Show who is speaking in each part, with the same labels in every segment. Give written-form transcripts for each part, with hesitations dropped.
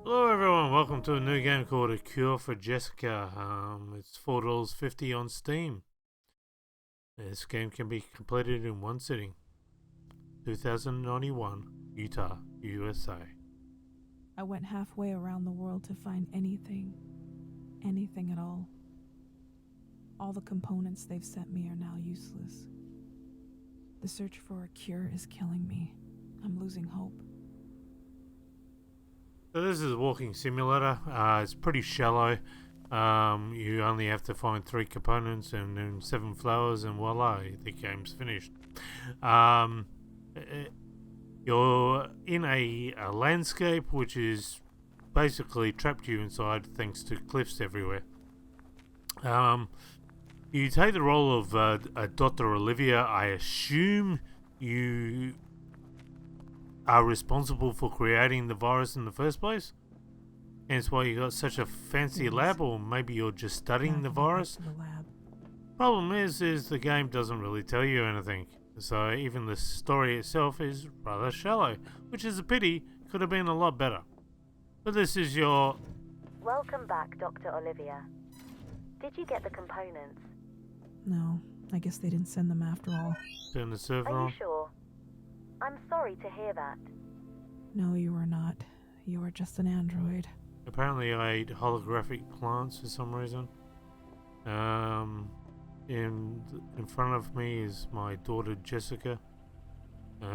Speaker 1: Hello everyone, welcome to a new game called A Cure for Jessica. It's $4.50 on Steam. This game can be completed in one sitting. 2091, Utah, USA.
Speaker 2: I went halfway around the world to find anything at all. All the components they've sent me are now useless. The search for a cure is killing me. I'm losing hope.
Speaker 1: So this is a walking simulator. It's pretty shallow. You only have to find 3 components and then 7 flowers, and voila, the game's finished. You're in a landscape which is basically trapped you inside thanks to cliffs everywhere. You take the role of Dr. Olivia. I assume you are responsible for creating the virus in the first place. Hence why you got such a fancy lab, or maybe you're just studying the virus.
Speaker 2: The lab.
Speaker 1: Problem is the game doesn't really tell you anything. So even the story itself is rather shallow, which is a pity. Could have been a lot better. But this is your...
Speaker 3: Welcome back, Dr. Olivia. Did you get the components?
Speaker 2: No, I guess they didn't send them after all.
Speaker 1: Turn the server
Speaker 3: Are
Speaker 1: on.
Speaker 3: you sure? I'm sorry to hear that.
Speaker 2: No, you are not. You are just an android.
Speaker 1: Apparently I ate holographic plants for some reason. In front of me is my daughter Jessica.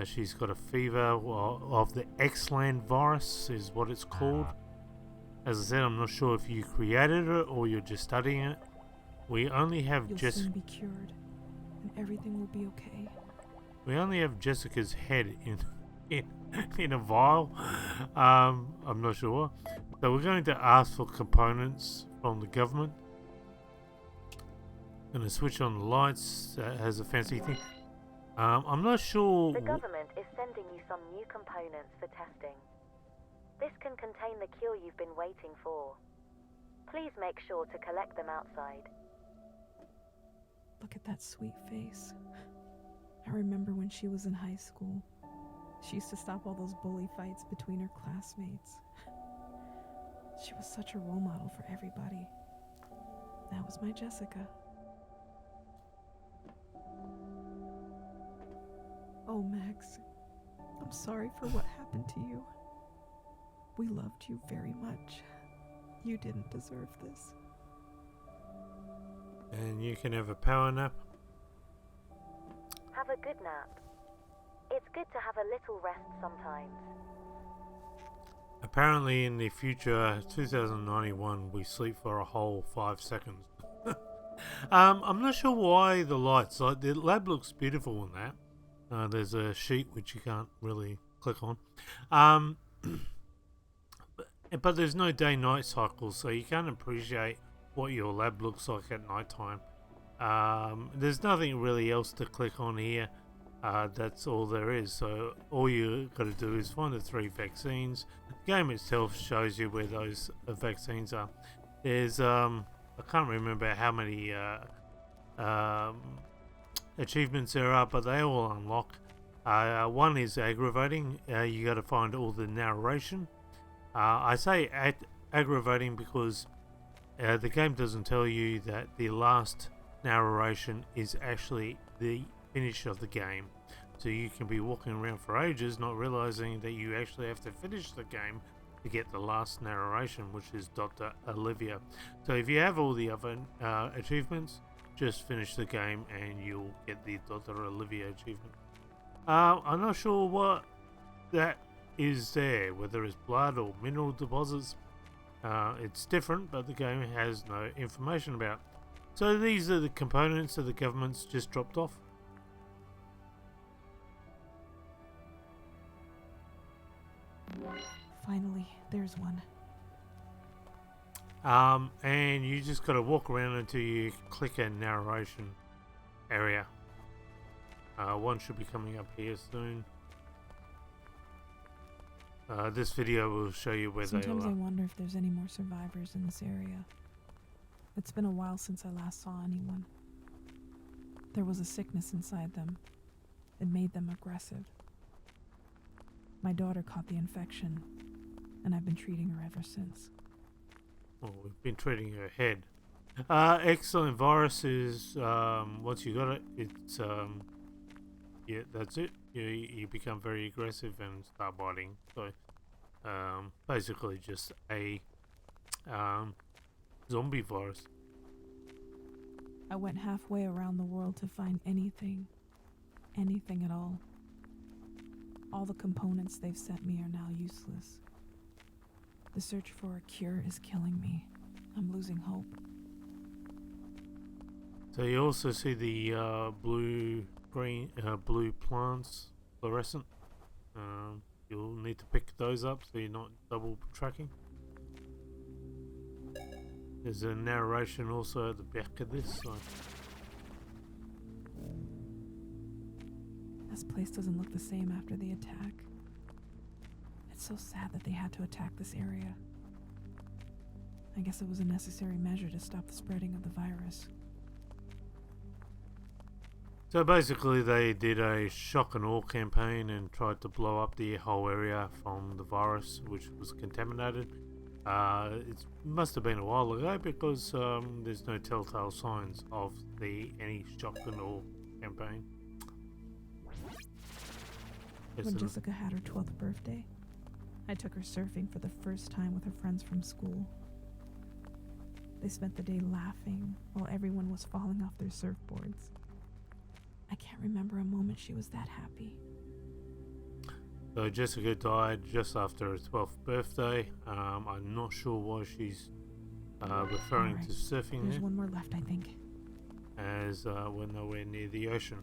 Speaker 1: She's got a fever of the X-Land virus is what it's called. As I said, I'm not sure if you created it or you're just studying it. We only have
Speaker 2: You'll soon be cured, and everything will be okay.
Speaker 1: We only have Jessica's head in a vial. I'm not sure. So we're going to ask for components from the government. Gonna switch on the lights. That has a fancy thing. I'm not sure.
Speaker 3: The government is sending you some new components for testing. This can contain the cure you've been waiting for. Please make sure to collect them outside.
Speaker 2: Look at that sweet face. I remember when she was in high school. She used to stop all those bully fights between her classmates. She was such a role model for everybody. That was my Jessica. Oh, Max, I'm sorry for what happened to you. We loved you very much. You didn't deserve this.
Speaker 1: And you can have a power nap.
Speaker 3: Have a good nap. It's good to have a little rest sometimes.
Speaker 1: Apparently in the future, 2091, we sleep for a whole 5 seconds. I'm not sure why the lights, like the lab looks beautiful in that. There's a sheet which you can't really click on. But there's no day-night cycles, so you can't appreciate what your lab looks like at night time. There's nothing really else to click on here. That's all there is. So all you got to do is find the 3 vaccines. The game itself shows you where those vaccines are. There's I can't remember how many achievements there are, but they all unlock. One is aggravating. You got to find all the narration. I say aggravating because the game doesn't tell you that the last narration is actually the finish of the game. So you can be walking around for ages not realizing that you actually have to finish the game to get the last narration, which is Dr. Olivia. So if you have all the other achievements, just finish the game and you'll get the Dr. Olivia achievement. I'm not sure what that is there, whether it's blood or mineral deposits. It's different, but the game has no information about. So these are the components that the government's just dropped off.
Speaker 2: Finally, there's one.
Speaker 1: And you just got to walk around until you click a narration area. One should be coming up here soon. This video will show you where they are.
Speaker 2: Sometimes I wonder if there's any more survivors in this area. It's been a while since I last saw anyone. There was a sickness inside them. It made them aggressive. My daughter caught the infection. and I've been treating her ever since.
Speaker 1: Well, we've been treating her head. Excellent. Virus is, once you got it, it's, yeah, that's it. You become very aggressive and start biting. So, basically just a, zombie virus.
Speaker 2: I went halfway around the world to find anything at all. All the components they've sent me are now useless. The search for a cure is killing me. I'm losing hope.
Speaker 1: So you also see the blue plants, fluorescent. You'll need to pick those up so you're not double tracking. There's a narration also at the back of this. So.
Speaker 2: This place doesn't look the same after the attack. It's so sad that they had to attack this area. I guess it was a necessary measure to stop the spreading of the virus.
Speaker 1: So basically they did a shock and awe campaign and tried to blow up the whole area from the virus, which was contaminated. It must have been a while ago because there's no telltale signs of any shock and awe campaign.
Speaker 2: When Jessica had her 12th birthday, I took her surfing for the first time with her friends from school. They spent the day laughing while everyone was falling off their surfboards. I can't remember a moment she was that happy.
Speaker 1: So Jessica died just after her 12th birthday. I'm not sure why she's referring to surfing
Speaker 2: There's
Speaker 1: there,
Speaker 2: one more left, I think.
Speaker 1: as we're nowhere near the ocean.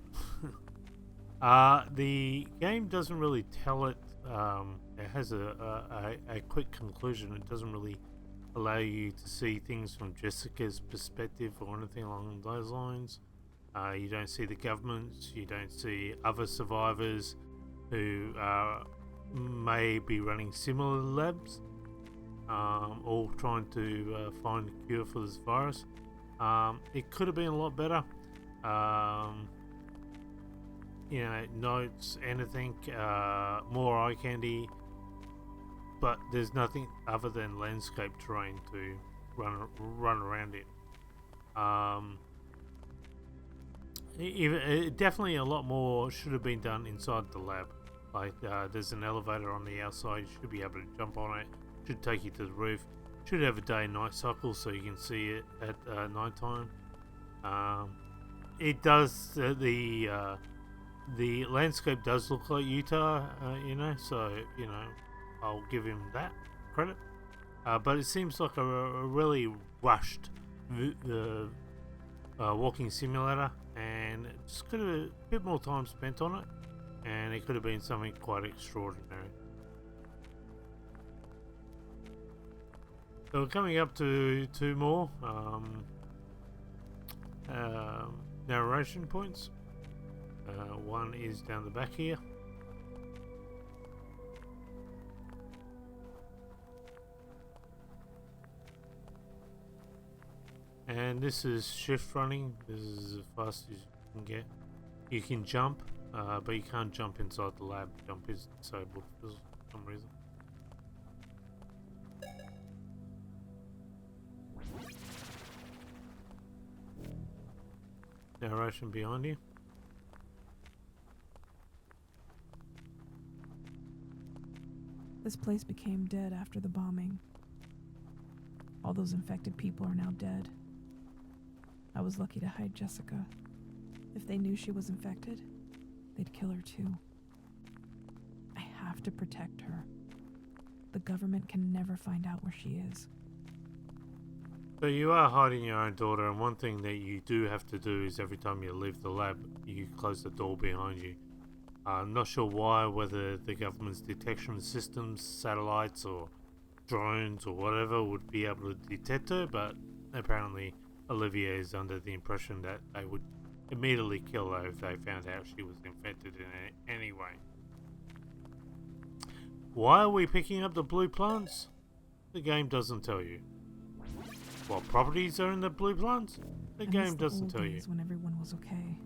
Speaker 1: The game doesn't really tell it. It has a quick conclusion. It doesn't really allow you to see things from Jessica's perspective or anything along those lines. You don't see the governments. You don't see other survivors who may be running similar labs, all trying to find a cure for this virus. It could have been a lot better. You know, notes, anything, more eye candy, but there's nothing other than landscape terrain to run around in. Definitely a lot more should have been done inside the lab. Like there's an elevator on the outside, you should be able to jump on it, should take you to the roof, should have a day and night cycle so you can see it at night time. It does, the landscape does look like Utah, you know, so, you know, I'll give him that credit. But it seems like a really rushed walking simulator, and just could have a bit more time spent on it, and it could have been something quite extraordinary. So we're coming up to two more narration points. One is down the back here. And this is shift running. This is as fast as you can get. You can jump, but you can't jump inside the lab. Jump is disabled for some reason. Narration behind you.
Speaker 2: This place became dead after the bombing. All those infected people are now dead. I was lucky to hide Jessica. If they knew she was infected, they'd kill her too. I have to protect her. The government can never find out where she is.
Speaker 1: So you are hiding your own daughter, and one thing that you do have to do is every time you leave the lab, you close the door behind you. I'm not sure why, whether the government's detection systems, satellites or drones or whatever would be able to detect her, but apparently Olivia is under the impression that they would immediately kill her if they found out she was infected in any way. Why are we picking up the blue plants? The game doesn't tell you. What properties are in the blue plants? The game doesn't tell you.
Speaker 2: When everyone was okay.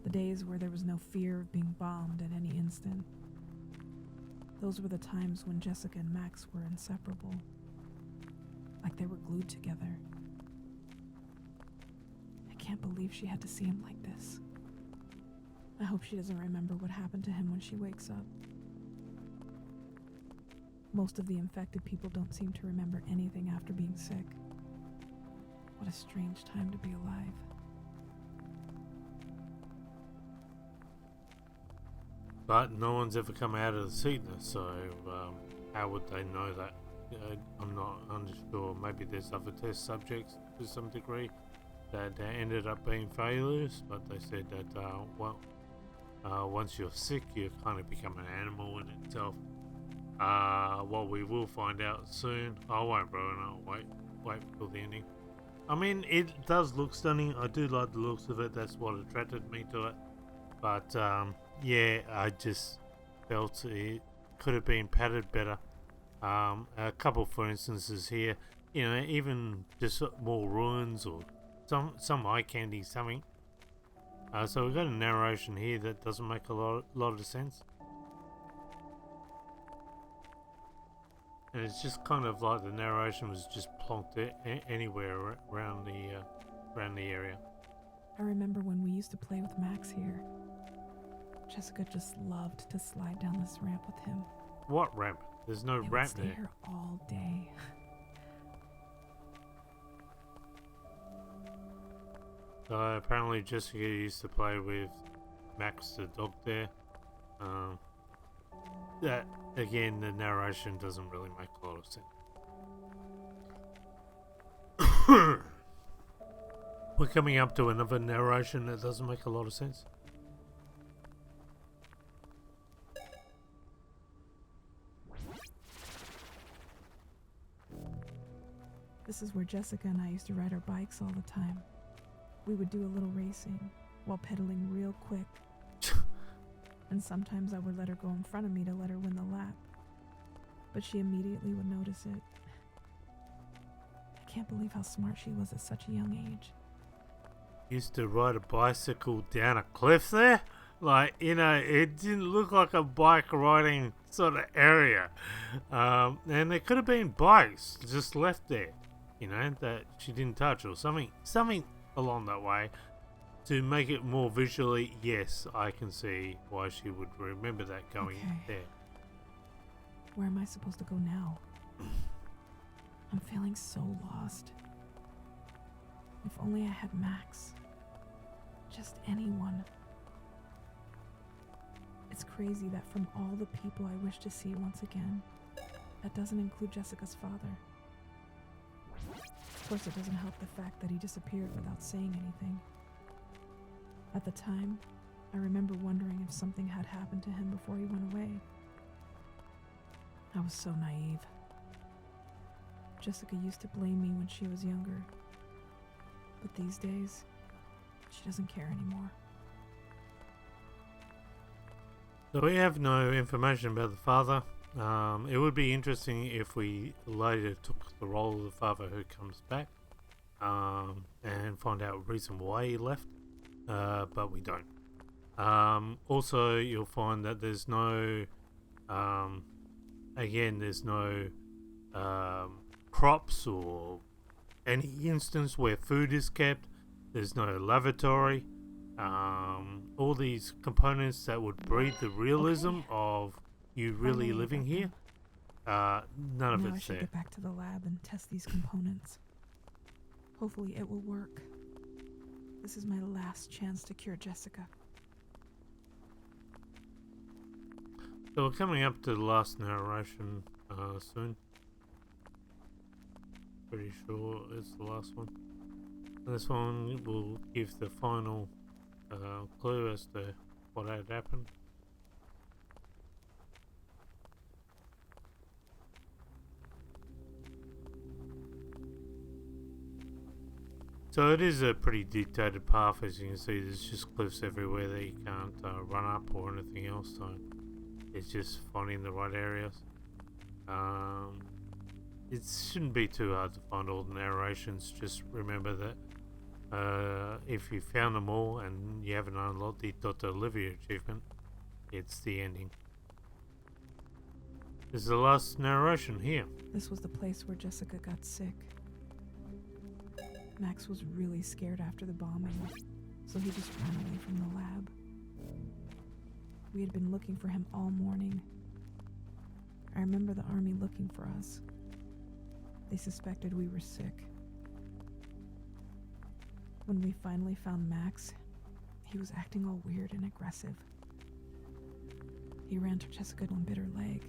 Speaker 2: The days where there was no fear of being bombed at any instant. Those were the times when Jessica and Max were inseparable. Like they were glued together. I can't believe she had to see him like this. I hope she doesn't remember what happened to him when she wakes up. Most of the infected people don't seem to remember anything after being sick. What a strange time to be alive.
Speaker 1: But no one's ever come out of the sickness, so how would they know that? I'm not unsure. Maybe there's other test subjects to some degree that ended up being failures, but they said that once you're sick, you kind of become an animal in itself. What we will find out soon. I won't ruin it. Wait till the ending. I mean, it does look stunning. I do like the looks of it. That's what attracted me to it. But yeah, I just felt it could have been padded better. A couple, for instances here, you know, even just more ruins or some eye candy, something. So we've got a narration here that doesn't make a lot of sense. And it's just kind of like the narration was just plonked anywhere around the area.
Speaker 2: I remember when we used to play with Max here. Jessica just loved to slide down this ramp with him.
Speaker 1: What ramp? There's no
Speaker 2: They would
Speaker 1: ramp
Speaker 2: stay
Speaker 1: there.
Speaker 2: here all day.
Speaker 1: So apparently Jessica used to play with Max the dog there. That again, the narration doesn't really make a lot of sense. We're coming up to another narration that doesn't make a lot of sense.
Speaker 2: This is where Jessica and I used to ride our bikes all the time. We would do a little racing while pedaling real quick. And sometimes I would let her go in front of me to let her win the lap. But she immediately would notice it. I can't believe how smart she was at such a young age.
Speaker 1: Used to ride a bicycle down a cliff there? Like, you know, it didn't look like a bike riding sort of area. And there could have been bikes just left there, you know, that she didn't touch or something along that way. To make it more visually, yes, I can see why she would remember that going there.
Speaker 2: Where am I supposed to go now? I'm feeling so lost. If only I had Max. Just anyone. It's crazy that from all the people I wish to see once again, that doesn't include Jessica's father. Of course, it doesn't help the fact that he disappeared without saying anything. At the time, I remember wondering if something had happened to him before he went away. I was so naive. Jessica used to blame me when she was younger. But these days, she doesn't care anymore.
Speaker 1: So we have no information about the father. It would be interesting if we later took the role of the father who comes back and find out the reason why he left. But we don't. Also, you'll find that there's no, there's no crops or any instance where food is kept. There's no lavatory. All these components that would breed the realism of you really living here. None of
Speaker 2: now I
Speaker 1: it's
Speaker 2: should
Speaker 1: there.
Speaker 2: get back to the lab and test these components. Hopefully it will work. This is my last chance to cure Jessica.
Speaker 1: So we're coming up to the last narration soon. Pretty sure it's the last one. This one will give the final clue as to what had happened. So it is a pretty dictated path, as you can see. There's just cliffs everywhere that you can't run up or anything else, so it's just finding the right areas. It shouldn't be too hard to find all the narrations. Just remember that if you found them all and you haven't unlocked the Dr. Olivia achievement, it's the ending. This is the last narration here.
Speaker 2: This was the place where Jessica got sick. Max was really scared after the bombing, so he just ran away from the lab. We had been looking for him all morning. I remember the army looking for us. They suspected we were sick. When we finally found Max, he was acting all weird and aggressive. He ran to Jessica and bit her leg.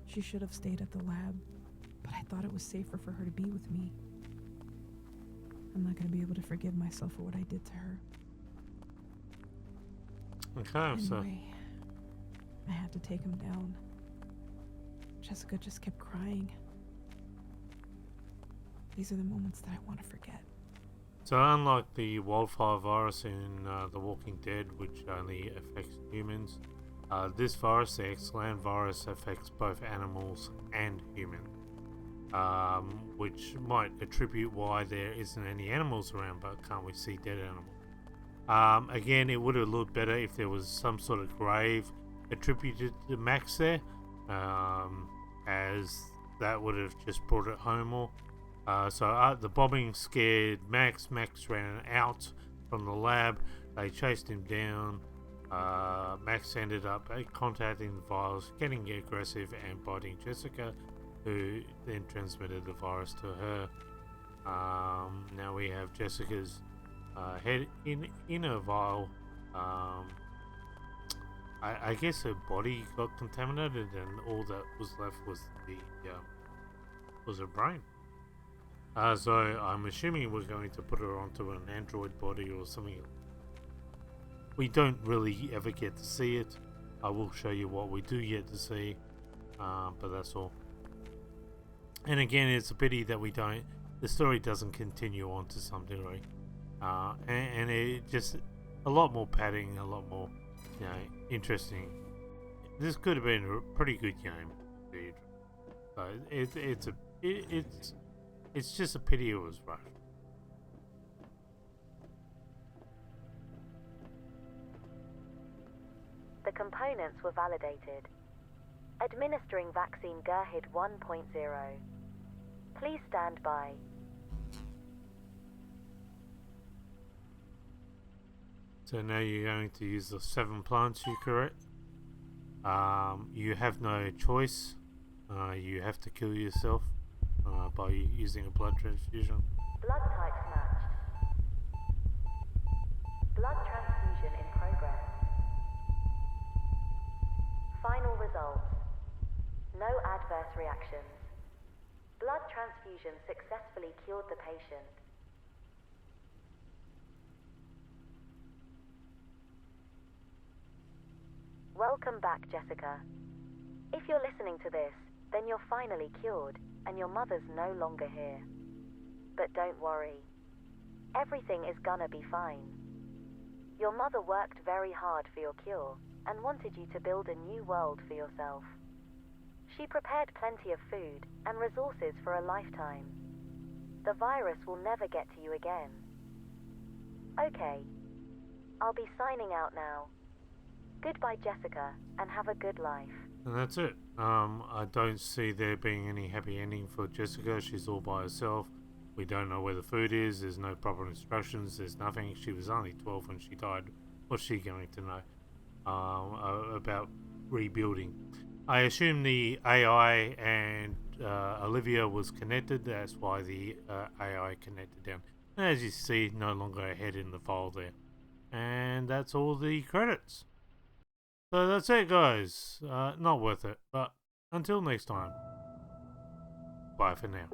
Speaker 2: She should have stayed at the lab, but I thought it was safer for her to be with me. I'm not going to be able to forgive myself for what I did to her.
Speaker 1: Okay, so
Speaker 2: Anyway, I had to take him down. Jessica just kept crying. These are the moments that I want to forget.
Speaker 1: unlike the wildfire virus in The Walking Dead, which only affects humans, this virus, the X-Land virus, affects both animals and humans, which might attribute why there isn't any animals around, but can't we see dead animals? Again, it would have looked better if there was some sort of grave attributed to Max there, as that would have just brought it home more. So the bombing scared Max. Max ran out from the lab. They chased him down. Max ended up contacting the virus, getting aggressive and biting Jessica, who then transmitted the virus to her. Now we have Jessica's head in a vial. I guess her body got contaminated, and all that was left was her brain. So I'm assuming we're going to put her onto an android body or something. We don't really ever get to see it. I will show you what we do get to see, but that's all. And again, it's a pity that the story doesn't continue on to some degree, and it just a lot more padding, a lot more, interesting. This could have been a pretty good game, dude. So it's just a pity it was rushed.
Speaker 3: The components were validated. Administering vaccine Gerhid 1.0. Please stand by.
Speaker 1: So now you're going to use the 7 plants you correct. You have no choice. You have to kill yourself by using a blood transfusion.
Speaker 3: Blood types matched. Blood transfusion in progress. Final results. No adverse reactions. Blood transfusion successfully cured the patient. Welcome back, Jessica. If you're listening to this, then you're finally cured, and your mother's no longer here. But don't worry. Everything is gonna be fine. Your mother worked very hard for your cure, and wanted you to build a new world for yourself. She prepared plenty of food and resources for a lifetime. The virus will never get to you again. Okay, I'll be signing out now. Goodbye, Jessica, and have a good life.
Speaker 1: And that's it. I don't see there being any happy ending for Jessica. She's all by herself. We don't know where the food is. There's no proper instructions. There's nothing. She was only 12 when she died. What's she going to know about rebuilding? I assume the AI and Olivia was connected. That's why the AI connected down. And as you see, no longer ahead in the file there. And that's all the credits. So that's it, guys. Not worth it. But until next time, bye for now.